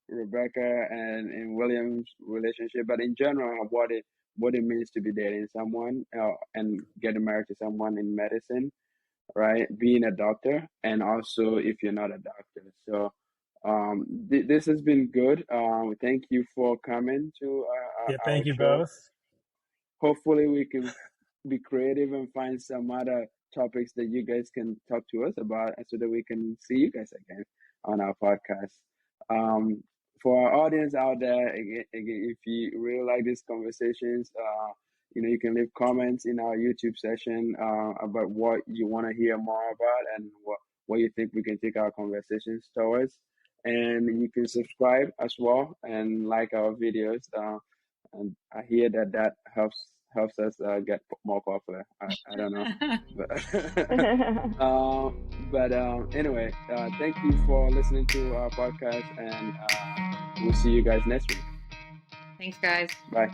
Rebecca and William's relationship, but in general, what it means to be dating someone and getting married to someone in medicine, right? Being a doctor, and also if you're not a doctor. So this has been good. Thank you for coming to Yeah, our thank you show. both. Hopefully we can be creative and find some other topics that you guys can talk to us about, so that we can see you guys again on our podcast. For our audience out there, again, if you really like these conversations, you can leave comments in our YouTube session about what you want to hear more about, and what you think we can take our conversations towards. And you can subscribe as well and like our videos. And I hear that helps us get more popular. I don't know, but anyway, thank you for listening to our podcast, and we'll see you guys next week. Thanks, guys. Bye.